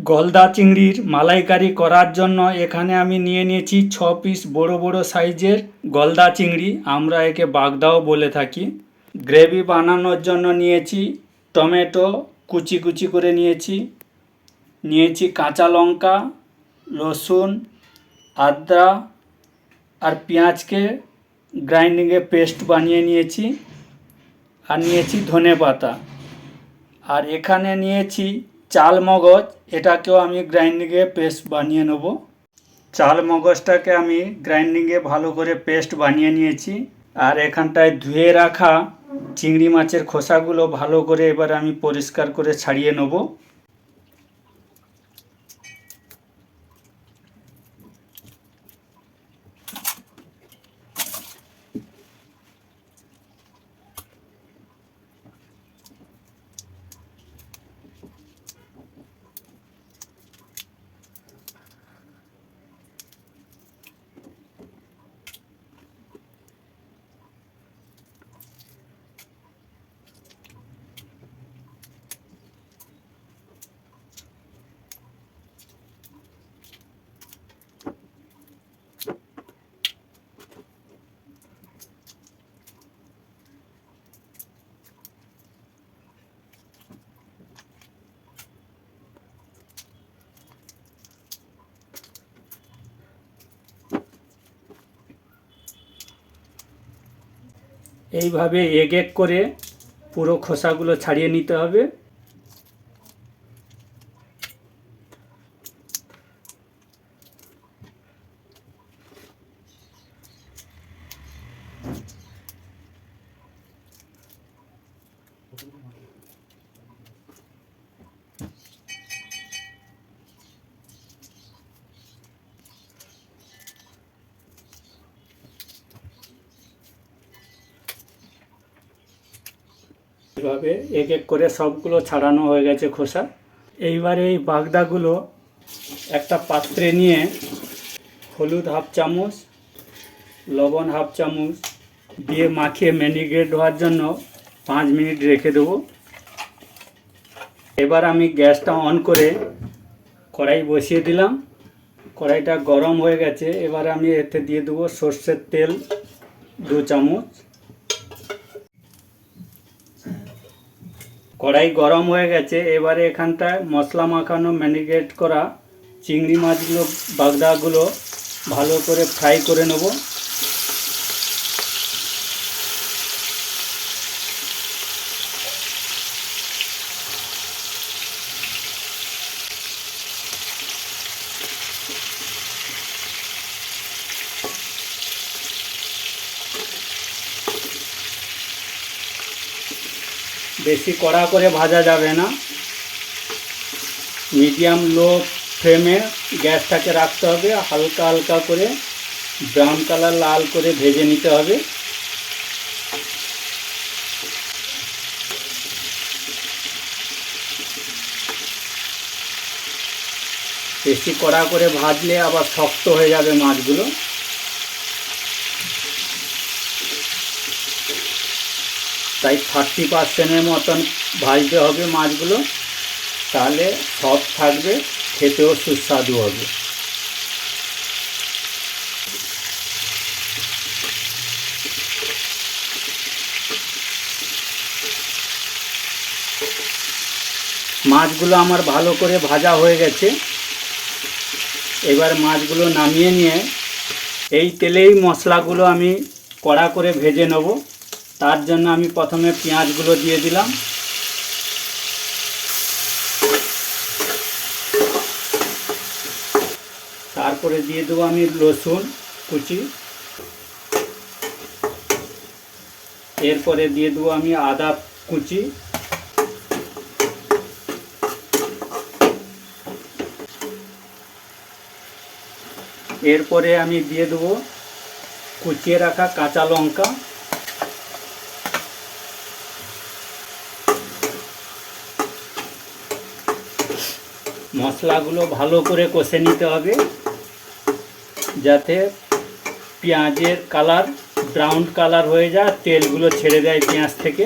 গলদা চিংড়ির মালাইকারি করার জন্য এখানে আমি নিয়ে নিয়েছি 6 পিস বড় বড় সাইজের গলদা চিংড়ি, আমরা একে বাগদাও বলে থাকি। গ্রেভি বানানোর জন্য নিয়েছি টমেটো কুচি কুচি করে নিয়েছি কাঁচা লঙ্কা, রসুন, আদা আর পেঁয়াজকে গ্রাইন্ডিংয়ে পেস্ট বানিয়ে নিয়েছি, আর নিয়েছি ধনে পাতা। আর এখানে নিয়েছি চাল মগজ, এটাকেও আমি গ্রাইন্ডিংয়ে পেস্ট বানিয়ে নেব। চাল মগজটাকে আমি গ্রাইন্ডিংয়ে ভালো করে পেস্ট বানিয়ে নিয়েছি। আর এখানটায় ধুয়ে রাখা চিংড়ি মাছের খোসাগুলো ভালো করে এবার আমি পরিষ্কার করে ছাড়িয়ে নেব। এইভাবে এক এক করে পুরো খোসাগুলো ছাড়িয়ে নিতে হবে। এভাবে এক এক করে সবগুলো ছাড়ানো হয়ে গেছে খোসা। এইবারে এই বাগদাগুলো একটা পাত্রে নিয়ে হলুদ হাফ চামচ, লবণ হাফ চামচ দিয়ে মাখিয়ে ম্যারিনেট হওয়ার জন্য 5 মিনিট রেখে দেবো। এবার আমি গ্যাসটা অন করে কড়াই বসিয়ে দিলাম। কড়াইটা গরম হয়ে গেছে, এবার আমি এতে দিয়ে দেবো সর্ষের তেল 2 চামচ। কড়াই গরম হয়ে গেছে, এবারে এখানটায় মশলা মাখানো ম্যারিনেট করা চিংড়ি মাছগুলো বাগদাগুলো ভালো করে ফ্রাই করে নেব। বেশি কড়া করে ভাজা যাবে না, মিডিয়াম লো ফ্লেমে গ্যাসটাকে রাখতে হবে। হালকা হালকা করে ব্রাউন কালার লাল করে ভেজে নিতে হবে। বেশি কড়া করে ভাজলে আবার শক্ত হয়ে যাবে মাছগুলো। তাই 30% মতন ভাজতে হবে মাছগুলো, তাহলে সফট থাকবে, খেতেও সুস্বাদু হবে। মাছগুলো আমার ভালো করে ভাজা হয়ে গেছে। এবার মাছগুলো নামিয়ে নিয়ে এই তেলেই মশলাগুলো আমি কড়া করে ভেজে নেব। তার জন্য আমি প্রথমে পেঁয়াজগুলো দিয়ে দিলাম, তারপরে দিয়ে দেবো আমি রসুন কুচি, এরপরে দিয়ে দেবো আমি আদা কুচি, এরপরে আমি দিয়ে দেবো কুচিয়ে রাখা কাঁচা লঙ্কা, মশলাগুলো ভালো করে কষে নিতে হবে যাতে পেঁয়াজের কালার ব্রাউন কালার হয়ে যায়, তেলগুলো ছেড়ে দেয় পেঁয়াজ থেকে।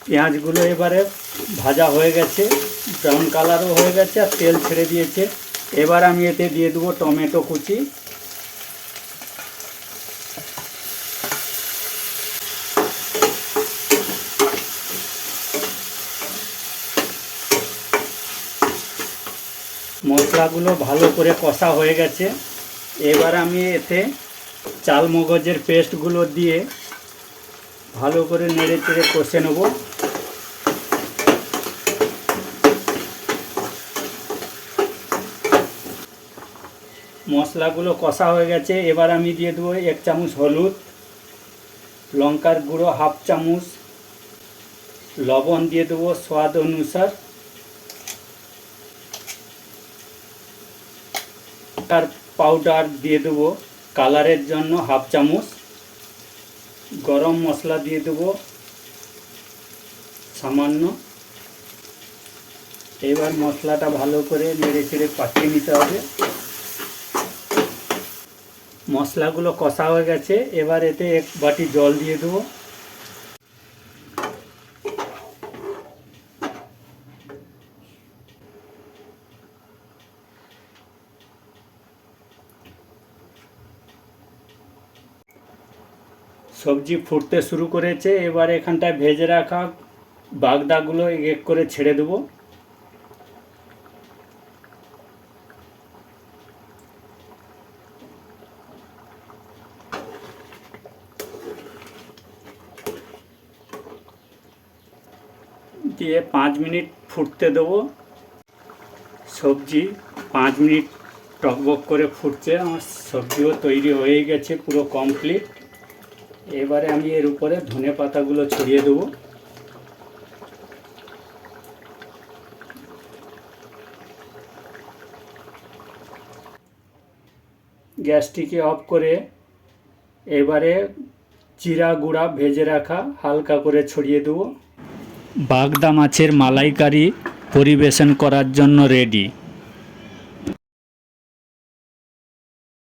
পেঁয়াজগুলো এবারে ভাজা হয়ে গেছে, ব্রাউন কালারও হয়ে গেছে আর তেল ছেড়ে দিয়েছে। এবার আমি এতে দিয়ে দেবো টমেটো কুচি, মশলাগুলো ভালো করে কষা হয়ে গেছে। এবার আমি এতে চাল মগজের পেস্টগুলো দিয়ে ভালো করে নেড়ে চেড়ে কষে নেব। মশলাগুলো কষা হয়ে গেছে। এবার আমি দিয়ে দেবো 1 চামচ হলুদ, লঙ্কার গুঁড়ো 1/2 চামচ, লবণ দিয়ে দেবো স্বাদ অনুসার, তার পাউডার দিয়ে দেবো কালারের জন্য 1/2 চামচ, গরম মশলা দিয়ে দেবো সামান্য। এবার মশলাটা ভালো করে নেড়ে চেড়ে পাকিয়ে নিতে হবে। মশলাগুলো কষা হয়ে গেছে। এবার এতে 1 বাটি জল দিয়ে দেবো। সবজি ফুটতে শুরু করেছে। এবার এখানটায় ভেজে রাখা বাগদাগুলো এক করে ছেড়ে দেবো। দিয়ে 5 মিনিট ফুটতে দেবো। সবজি 5 মিনিট টকবক করে ফুটছে। আমার সবজিও তৈরি হয়ে গেছে, পুরো কমপ্লিট। এবারে আমি এর উপরে ধনে পাতাগুলো ছড়িয়ে দেবো। গ্যাসটিকে অফ করে এবারে জিরা গুঁড়া ভেজে রাখা হালকা করে ছড়িয়ে দেবো। বাগদা মাছের মালাইকারি পরিবেশন করার জন্য রেডি।